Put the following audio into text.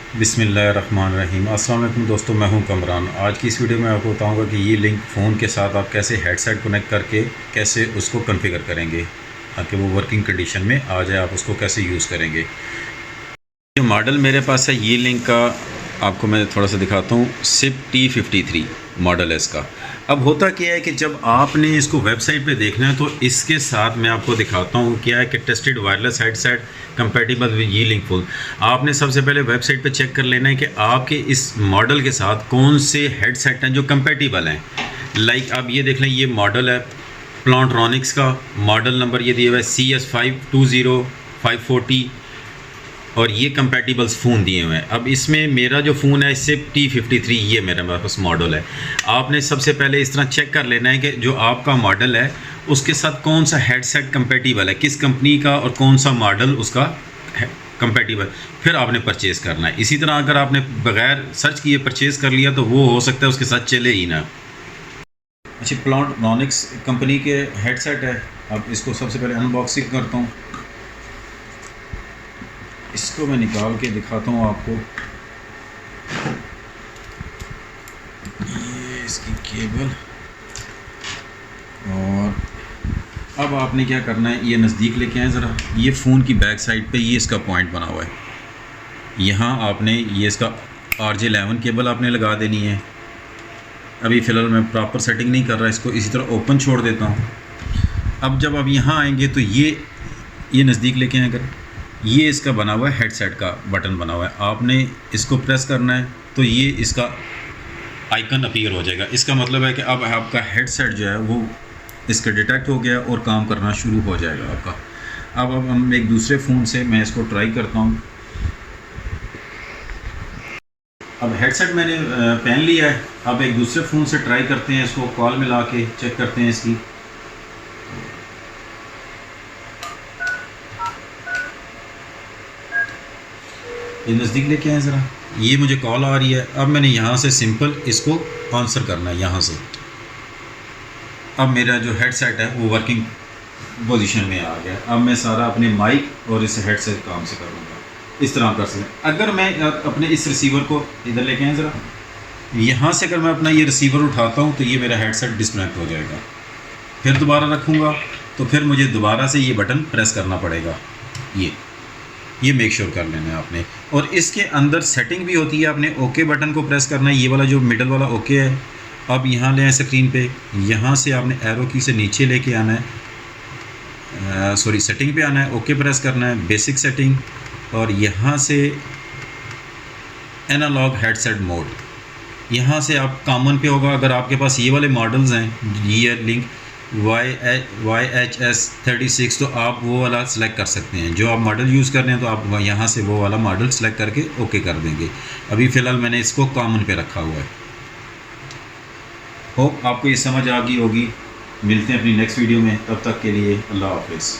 बिस्मिल्लाहिर्रहमानिर्रहीम। अस्सलाम वालेकुम दोस्तों, मैं हूं कमरान। आज की इस वीडियो में आपको बताऊंगा कि ये लिंक फ़ोन के साथ आप कैसे हेडसेट कनेक्ट करके कैसे उसको कॉन्फ़िगर करेंगे ताकि वो वर्किंग कंडीशन में आ जाए। आप उसको कैसे यूज़ करेंगे। जो मॉडल मेरे पास है ये लिंक का, आपको मैं थोड़ा सा दिखाता हूँ। सिप T53 मॉडल है इसका। अब होता क्या है कि जब आपने इसको वेबसाइट पे देखना है तो इसके साथ मैं आपको दिखाता हूँ क्या है कि tested wireless headset compatible with ये लिंक फ़ोन। आपने सबसे पहले वेबसाइट पे चेक कर लेना है कि आपके इस मॉडल के साथ कौन से हेडसेट हैं जो कंपेटिबल हैं। लाइक आप ये देख लें, ये मॉडल है प्लांट्रॉनिक्स का। मॉडल नंबर ये दिया हुआ है CS520540 और ये कंपेटिबल्स फ़ोन दिए हुए हैं। अब इसमें मेरा जो फ़ोन है सिप T53, ये मेरे पास मॉडल है। आपने सबसे पहले इस तरह चेक कर लेना है कि जो आपका मॉडल है उसके साथ कौन सा हेडसेट कंपेटिबल है, किस कंपनी का और कौन सा मॉडल उसका कंपेटिबल, फिर आपने परचेज़ करना है। इसी तरह अगर आपने बग़ैर सर्च किए परचेज़ कर लिया तो वो हो सकता है उसके साथ चले ही ना। अच्छा, प्लांट्रॉनिक्स कंपनी के हेडसेट है। अब इसको सबसे पहले अनबॉक्सिंग करता हूँ। इसको मैं निकाल के दिखाता हूँ आपको। ये इसकी केबल, और अब आपने क्या करना है, ये नज़दीक लेके आए ज़रा। ये फ़ोन की बैक साइड पे ये इसका पॉइंट बना हुआ है। यहाँ आपने ये इसका RJ11 केबल आपने लगा देनी है। अभी फ़िलहाल मैं प्रॉपर सेटिंग नहीं कर रहा, इसको इसी तरह ओपन छोड़ देता हूँ। अब जब आप यहाँ आएंगे तो ये नज़दीक लेके आए, अगर ये इसका बना हुआ है हेडसेट का बटन बना हुआ है, आपने इसको प्रेस करना है तो ये इसका आइकन अपीयर हो जाएगा। इसका मतलब है कि अब आपका हेडसेट जो है वो इसका डिटेक्ट हो गया और काम करना शुरू हो जाएगा आपका। अब हम एक दूसरे फ़ोन से मैं इसको ट्राई करता हूँ। अब हेडसेट मैंने पहन लिया है। अब एक दूसरे फ़ोन से ट्राई करते हैं, इसको कॉल मिला के चेक करते हैं इसकी। ये नज़दीक लेके आए ज़रा। ये मुझे कॉल आ रही है। अब मैंने यहाँ से सिंपल इसको आंसर करना है यहाँ से। अब मेरा जो हेडसेट है वो वर्किंग पोजीशन में आ गया। अब मैं सारा अपने माइक और इस हेडसेट काम से करूँगा। इस तरह कर सकते। अगर मैं अपने इस रिसीवर को इधर लेके आए ज़रा, यहाँ से अगर मैं अपना ये रिसीवर उठाता हूँ तो ये मेरा हेडसेट डिस्कनेक्ट हो जाएगा। फिर दोबारा रखूँगा तो फिर मुझे दोबारा से ये बटन प्रेस करना पड़ेगा। ये मेक श्योर कर लेना है आपने। और इसके अंदर सेटिंग भी होती है, आपने ओके बटन को प्रेस करना है। ये वाला जो मिडल वाला ओके है, अब यहाँ ले आए स्क्रीन पे। यहाँ से आपने एरो की से नीचे लेके आना है, सेटिंग पे आना है, ओके प्रेस करना है, बेसिक सेटिंग, और यहाँ से एनालॉग हेडसेट मोड। यहाँ से आप कॉमन पे होगा। अगर आपके पास ये वाले मॉडल्स हैं, ये लिंक YHS36, तो आप वो वाला सेलेक्ट कर सकते हैं। जो आप मॉडल यूज़ कर रहे हैं तो आप यहाँ से वो वाला मॉडल सेलेक्ट करके ओके कर देंगे। अभी फ़िलहाल मैंने इसको कॉमन पे रखा हुआ है। होप आपको ये समझ आ गई होगी। मिलते हैं अपनी नेक्स्ट वीडियो में, तब तक के लिए अल्लाह हाफ़िज़।